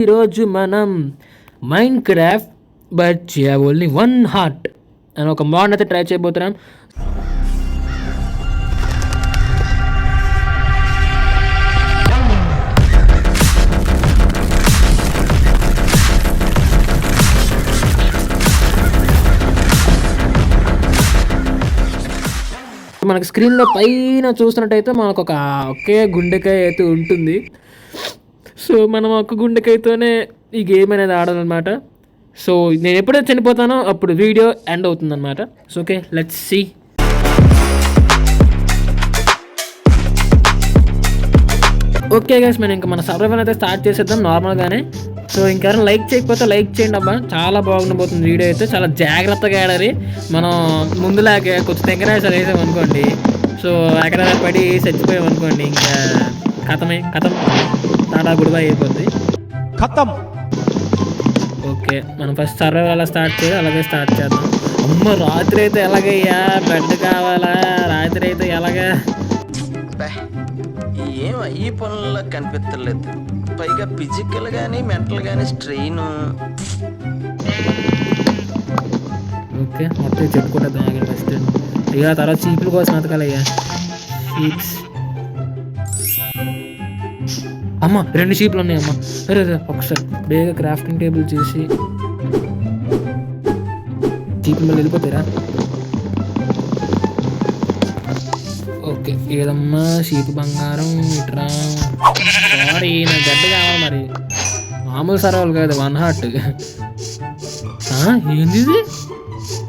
ఈరోజు మనం mind craft but only 1 heart అని ఒక మోడ్ అయితే ట్రై చేయబోతున్నాం. మనకి స్క్రీన్లో పైన చూసినట్టయితే మనకు ఒకే గుండెకాయ అయితే ఉంటుంది. సో మనం ఒక గుండెకాయతోనే ఈ గేమ్ అనేది ఆడాలన్నమాట. సో నేను ఎప్పుడైతే చనిపోతానో అప్పుడు వీడియో ఎండ్ అవుతుందన్నమాట. So okay, let's see. Okay guys, మనం ఇంకా మన సర్వైవల్ అయితే స్టార్ట్ చేసేద్దాం నార్మల్గానే. సో ఇంకెవరైనా లైక్ చేయకపోతే లైక్ చేయండి అబ్బా, చాలా బాగుండబోతుంది వీడియో అయితే. చాలా జాగ్రత్తగా ఆడాలి. మనం ముందులాగే కొంచెం దగ్గర సరే వేసాం అనుకోండి, సో ఎక్కడ పడి చచ్చిపోయాం అనుకోండి, ఇంకా కథం టాటా గుడ్ బై అయిపోద్ది. ఓకే, మనం ఫస్ట్ సర్వైవల్ అలా స్టార్ట్ చేయాలి, అలాగే స్టార్ట్ చేద్దాం. అమ్మ, రాత్రి అయితే ఎలాగయ్యా, బెడ్ కావాలా? రాత్రి అయితే ఎలాగా? ఏం ఈ పనుల్లో కనిపించలేదు, పైగా ఫిజికల్ గానీ మెంటల్ గానీ స్ట్రెయిన్. ఓకే, మొత్తం చెప్పుకుంటా ఫస్ట్. ఇక తర్వాత చీపుల కోసం అతకాలయ్యా. షీప్స్ అమ్మ, 2 షీపులు ఉన్నాయమ్మా. సరే ఒకసారి బేగా క్రాఫ్టింగ్ టేబుల్ చేసి చీపుల మళ్ళీ వెళ్ళిపోతారా? ఓకే, ఏదమ్మా షీపు బంగారం ఇట్రా. సారీ, నాకు గడ్డ కావాలి మరి, మామూలు సర్వలు కాదు, 1 హార్ట్. ఏంది ఇది?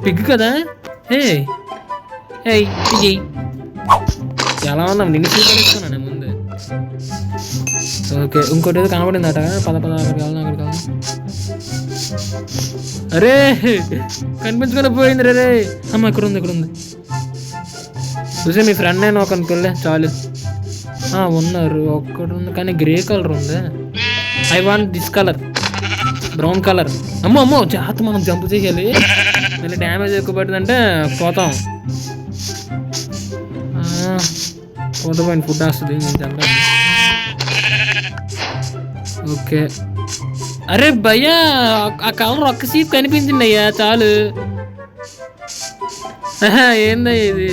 పిగ్ కదా? హే పిగి, ఎలా ఉన్నాం? నిన్ను చూపిస్తున్నాను ముందు. ఓకే, ఇంకోటి ఏదో కనబడిందట. అక్కడికి వెళ్దాం. అరే, కనిపించకుండా పోయింది రే. అమ్మ, ఇక్కడ ఉంది. చూసే మీ ఫ్రెండ్ నేను ఒక అనుకోలే, చాలు. ఉన్నారు, ఒక్కడు ఉంది కానీ గ్రే కలర్ ఉంది. I want this colour, brown colour. అమ్మో జాత, మనం జంప్ చేయాలి. మళ్ళీ డ్యామేజ్ ఎక్కువ పడుతుందంటే పోతాం. పోయిన ఫుడ్ వస్తుంది నేను చంపా. ఓకే, అరే భయ్యా, ఆ కలర్ ఒక్క సీప్ కనిపించింది అయ్యా, చాలు. ఏందయ్యా ఇది?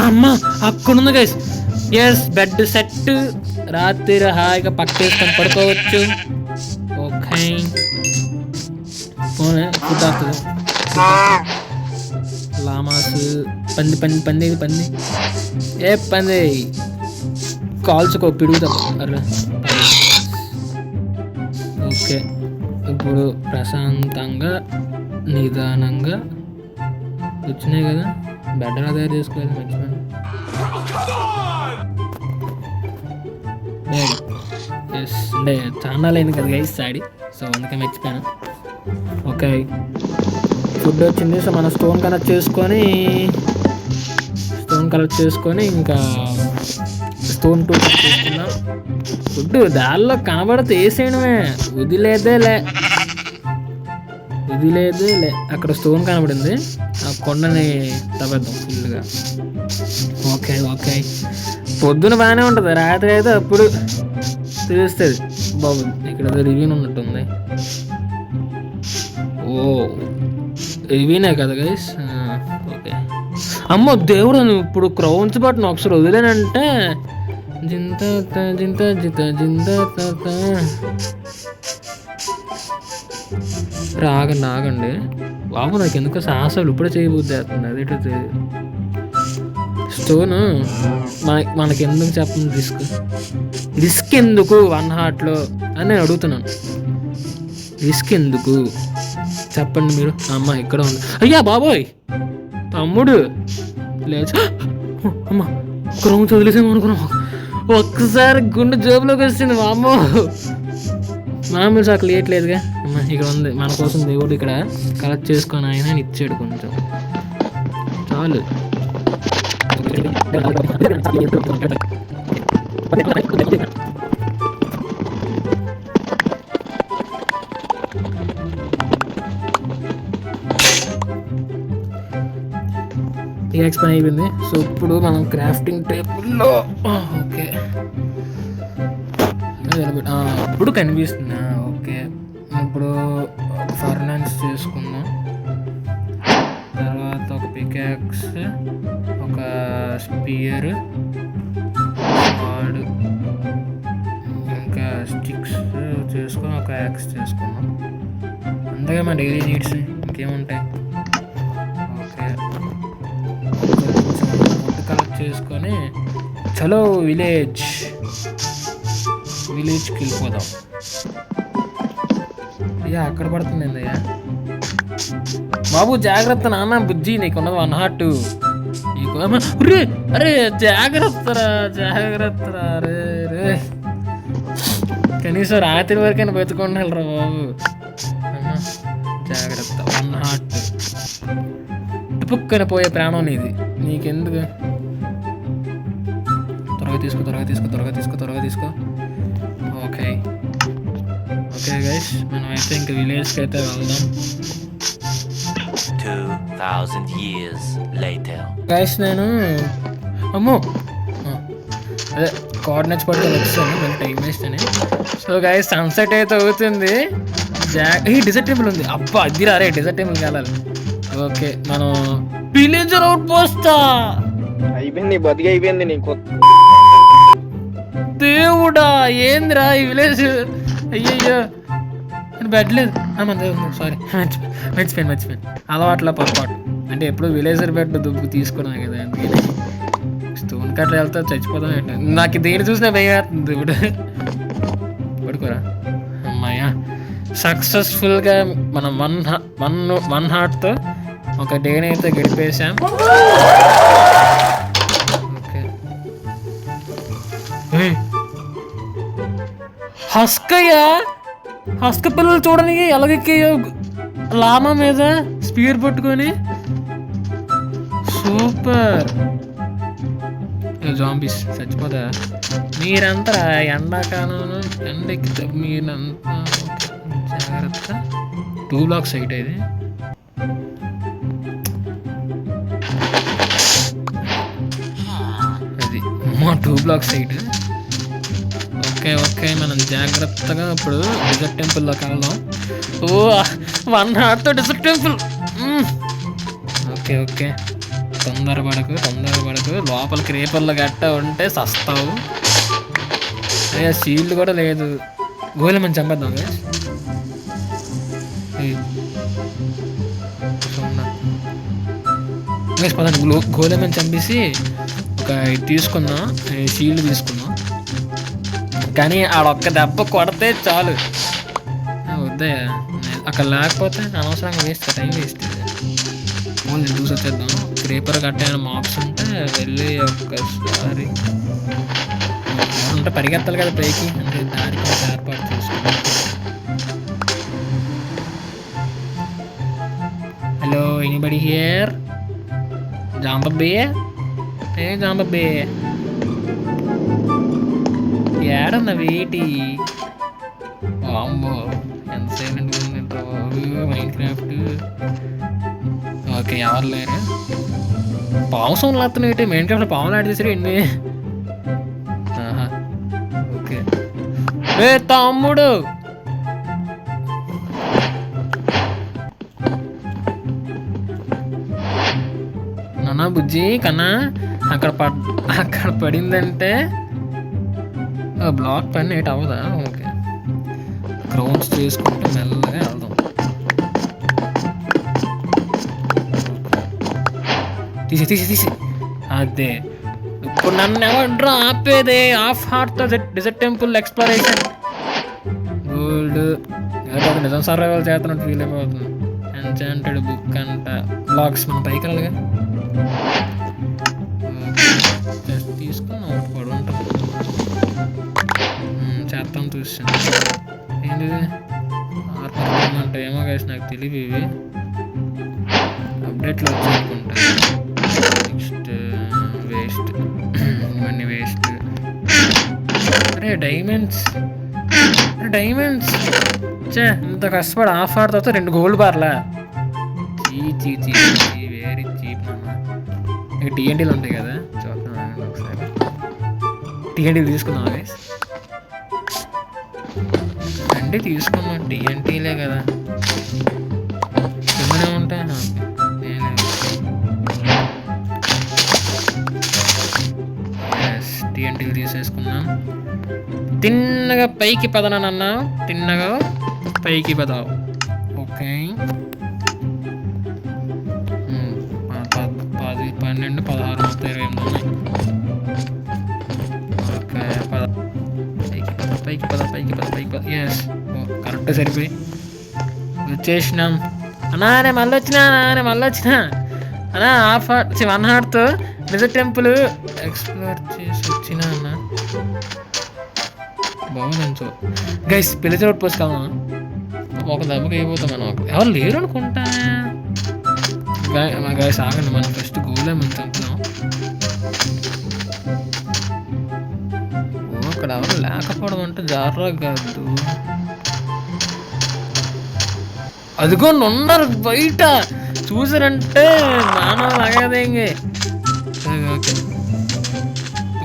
అమ్మా, అక్కడుంది గైస్. Yes, bed set. రాత్రి హాయిగా పక్కేసుకొని పడుకోవచ్చు. ఓకే, ఫుడ్ వస్తుంది. లామాస్, పంది ఏ పంది కాల్చుకో, పిడుగుతా. అరే ఓకే, ఇప్పుడు ప్రశాంతంగా నిదానంగా వచ్చినాయి కదా, బెడ్ ఎలా తయారు చేసుకోవాలి మర్చిపోయాను. ఎస్, అంటే చాలా అయింది కదా గైస్ సాడీ, సో అందుకే మర్చిపోయాను. ఓకే, ఫుడ్ వచ్చింది. సో మనం స్టోన్ కలెక్ట్ చేసుకొని ఇంకా స్టోన్ టూల్ చేసుకున్నాం. ఫుడ్ దానిలో కనబడితే వేసేయడమే, వదిలేదేలే. అక్కడ స్టోన్ కనబడింది, ఆ కొండని తవ్వేద్దాం ఫుల్గా. ఓకే, పొద్దున బాగానే ఉంటుంది, రాత్రి అయితే అప్పుడు తెలుస్తుంది. బాగుంది, ఇక్కడ రివ్యూ ఉన్నట్టుంది. ఓ, రివ్యూనే కదా గైస్. ఓకే, అమ్మో దేవుడు, ఇప్పుడు క్రౌన్స్ బట్టిన ఒకసారి వదిలేనంటే రాగండి బాబు, నాకు ఎందుకో సాహసాలు ఇప్పుడే చేయబుద్ధి అవుతుంది. అదేంటి స్టోన్ మనకి ఎందుకు చెప్పండి, రిస్క్ ఎందుకు 1 హార్ట్లో అని నేను అడుగుతున్నాను. రిస్క్ ఎందుకు చెప్పండి మీరు. అమ్మ, ఇక్కడ ఉంది. అయ్యా బాబోయ్, తమ్ముడు లేచు. అమ్మ, క్రౌన్స్ వదిలేసాము అనుకున్నాం. ఒక్కసారి గుండె జోబులోకి వచ్చింది. మామూలు సాకులు వేయట్లేదుగా. అమ్మ, ఇక్కడ ఉంది, మన కోసం దేవుడు ఇక్కడ కలెక్ట్ చేసుకొని ఆయన ఇచ్చాడు కొంచెం, చాలు. ఎక్స్ప్లెయిన్ అయిపోయింది. సో ఇప్పుడు మనం క్రాఫ్టింగ్ టేబుల్లో ఓకే ఇప్పుడు కనిపిస్తుందా? ఓకే, ఇప్పుడు ఫర్నాన్స్ చేసుకుందాం. తర్వాత ఒక పికాక్స్, ఒక స్పియర్, వాడు ఇంకా స్టిక్స్ చేసుకొని ఒక యాక్స్ చేసుకుందాం. అంతగా మా డైలీ నీడ్స్ ఇంకేముంటాయి. ఓకే, ఫుడ్ కలెక్ట్ చేసుకొని చలో విలేజ్కి వెళ్ళిపోదాం. అయ్యా అక్కడ పడుతుంది అయ్యా బాబు, జాగ్రత్త నాన్న. బుజ్జి నీకున్నది 1 హార్ట్. నీకు అరే జాగ్రత్తరా అరే రే, కనీసం రాత్రి వరకైనా బతుకుండాలిరా బాబు. జాగ్రత్త, 1 హార్ట్. టుపుక్కని పోయే ప్రాణం నీది, నీకెందుకు? త్వరగా తీసుకో. ఓకే గైస్, మనం అయితే ఇంకా విలేజ్కి అయితే వెళ్దాం. 2000 years later. గైస్ నేను అదే కోఆర్డినేట్స్ పట్టుకొని వచ్చాను, మళ్ళీ టైం వేస్ట్ అని. సో గైస్ సన్సెట్ అయితే అవుతుంది. ఈ డిజర్ట్ టెంపుల్ ఉంది. అబ్బా అది రే, డిజర్ట్ టెంపుల్కి వెళ్ళాలి. ఓకే, మనం విలేజర్ అవుట్ పోస్తా. అయిపోయింది, బతికి అయిపోయింది నీకు. దేవుడా ఏందిరా ఈ విలేజ్? అయ్యయ్యో బెడ్ లేదు. సారీ, మర్చిపోయాను. అలవాట్ల పొరపాటు. అంటే ఎప్పుడు విలేజర్ బెడ్ దుబ్బు తీసుకున్నాను కదా, అందుకని స్టోన్ కట్ట వెళ్తా చచ్చిపోతాం ఏంటి. నాకు దేని చూసినా భయం వేస్తుంది. ఇప్పుడు పడుకోరా. అమ్మాయ్యా, సక్సెస్ఫుల్గా మనం 1 హార్ట్తో ఒక డేని అయితే గడిపేశాం. ఓకే, హస్క పిల్లలు చూడడానికి ఎలాగెక్కాయో లామా మీద స్పీడ్ పట్టుకొని. సూపర్. జాంబీస్ చచ్చిపోతా. మీరంతా ఎండాకాలం ఎండెక్కి మీరంతా జాగ్రత్త. 2 బ్లాక్స్ సైట్ ఇది. అది 2 బ్లాక్స్ సైట్. ఓకే, మనం జాగ్రత్తగా ఇప్పుడు డిజర్ట్ టెంపుల్లోకి వెళ్దాం. 1 హార్ట్తో డిజర్ట్ టెంపుల్. ఓకే, తొందరపడకు. లోపల క్రేపర్లు గట్ట ఉంటే సస్తావు. అయ్యా షీల్డ్ కూడా లేదు. గోలెమని చంపేద్దాం పదండి. గోలెమని చంపేసి ఒక తీసుకుందాం, షీల్డ్ తీసుకుందాం. కానీ ఆడొక్క దెబ్బ కొడితే చాలు. వద్దయ్యా, అక్కడ లేకపోతే అనవసరంగా వేస్ట్, టైం వేస్ట్. ఓన్లీ చూసి వచ్చేద్దాం. క్రేపర్ కట్టాయని మాప్స్ ఉంటే వెళ్ళి ఒక్కసారి ఉంటే పరిగెత్తాలి కదా పైకి, అంటే దానికి ఏర్పాటు చేసుకుంటాం. Hello, anybody here? జాంబబ్బే, జాంబబ్బే ఏడన్న వేటి? అమ్మో ఎంత సైలెంట్గా ఉందంటా మైండ్ క్రాఫ్ట్. ఓకే, ఎవరు లేరు. పాము సౌండ్లు వస్తున్నాయి ఏంటి? మైండ్ క్రాఫ్ట్ పాములు యాడ్ చేసారు ఏంటి? ఓకే, తమ్ముడు నాన్న బుజ్జి కన్నా అక్కడ పడిందంటే బ్లాక్ పని ఏటి అవ్వదా? ఓకే, క్రౌన్స్ చేసుకుంటే మెల్లగా వెళ్దాం. తీసి అదే. ఇప్పుడు నన్ను ఎవరు ఆపేదే? 1/2 హార్ట్తో డిజర్ట్ టెంపుల్ ఎక్స్ప్లోరేషన్. గోల్డ్ నిజం సర్వైవల్ చేస్తున్నట్టు ఫీల్ అయిపోతుంది. ఎన్చాంటెడ్ బుక్ అంట. బ్లాగ్స్ మన పైకి వెళ్ళగా తీసుకున్నాం. పడు ఉంటుంది చేస్తాం. చూసాను ఏంటిది అంటే ఏమో గైస్ నాకు తెలియదు. ఇవి అప్డేట్లో వచ్చాయి అనుకుంటా. నెక్స్ట్ వేస్ట్, ఇవన్నీ వేస్ట్. అరే డైమండ్స్ చే, ఇంత కష్టపడి 1/2 హార్ట్ తర్వాత 2 గోల్డ్ బార్లా. చీ వెరీ చీప్ అన్న. ఇక టీఎన్టీలు ఉంటాయి కదా, చూద్దాం ఒకసారి. టీఎన్టీలు తీసుకుందాం గైస్. రండి తీసుకున్నాం, టీఎన్టీలే కదా, ఏమైనా ఉంటాయి. టీఎన్టీలు తీసేసుకున్నాం. తిన్నగా పైకి పదనన్నా, తిన్నగా పైకి పదావు. ఓకే 10, 12, 16, 28 ఉన్నాయి. ఓకే పైకి పద. ఎస్ కరెక్ట్ సరిపోయి వచ్చేసినాం అన్నా. నేను మళ్ళీ వచ్చినా అన్నా. 1 హార్ట్తో నిజ టెంపుల్ ఎక్స్ప్లోర్ చేసి వచ్చినా అన్న. బాగుంది. గైస్ పిలిచి రోడ్ పోసుకోమా, ఒక దెబ్బకి అయిపోతాం మనం. ఎవరు లేరు అనుకుంటా. గైస్ ఆగండి, మనం ఫస్ట్ గోలేమని చంపుదాం. అక్కడ ఎవరు లేకపోవడం అంటే జాగ్రత్త కాదు. అదిగో ఉన్నారు బయట, చూసారంటే మానవ లాగదేంగే. ఓకే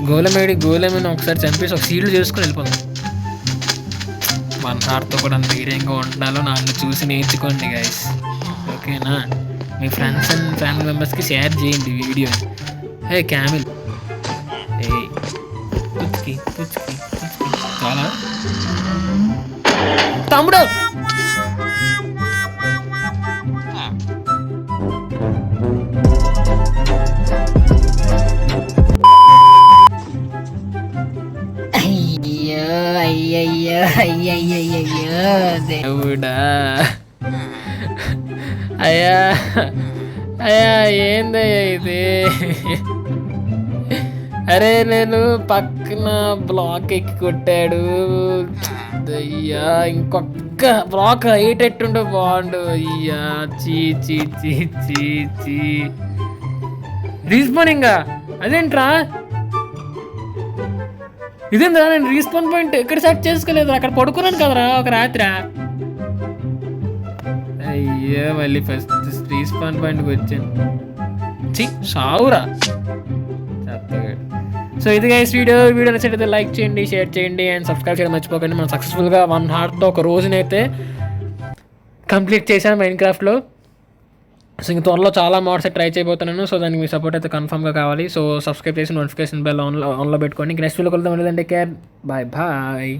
గోలేమని ఒకసారి చంపేసి ఒక సీడ్లు చేసుకుని వెళ్ళిపోదాం. 1 హార్ట్తో కూడా అంత ధైర్యంగా ఉండాలో నన్ను చూసి నేర్చుకోండి గైస్. ఓకేనా? మీ ఫ్రెండ్స్ అండ్ ఫ్యామిలీ మెంబర్స్కి షేర్ చేయండి వీడియో. హే క్యామిల్, పుచ్చుకి చాలా తమ్ముడు. అయ్యయ్యో దేవుడా. అయ్యా ఏందయ్యా ఇది? అరే నేను పక్కన బ్లాక్ ఎక్కి కొట్టాడు అయ్యా. ఇంకొక బ్లాక్ అయ్యేటట్టుంటే బాగుండు అయ్యా. చీ రీస్పానింగా అదేంట్రా? ఇదేంద్రా, నేను రీస్పాన్ పాయింట్ ఎక్కడ సెట్ చేసుకోలేదు, అక్కడ పడుకున్నాను కదరా ఒక రాత్రి. అయ్యో మళ్ళీ ఫస్ట్ రీస్పాన్ పాయింట్కి వచ్చాను. సావురా చెత్తగా. సో ఇది గైస్ వీడియో నచ్చినట్లయితే లైక్ చేయండి, షేర్ చేయండి అండ్ సబ్స్క్రైబ్ చేయడం మర్చిపోకండి. మనం సక్సెస్ఫుల్గా 1 హార్ట్తో ఒక రోజునైతే కంప్లీట్ చేశాను మైన్క్రాఫ్ట్లో. సో ఇంక త్వరలో చాలా మోడ్స్ ట్రై చేయబోతున్నాను. సో దానికి మీ సపోర్ట్ అయితే కన్ఫర్మ్గా కావాలి. సో సబ్స్క్రైబ్ చేసి నోటిఫికేషన్ బెల్ ఆన్లో పెట్టుకోండి. నెక్స్ట్ వీడియో కలుద్దాం. Take care, bye.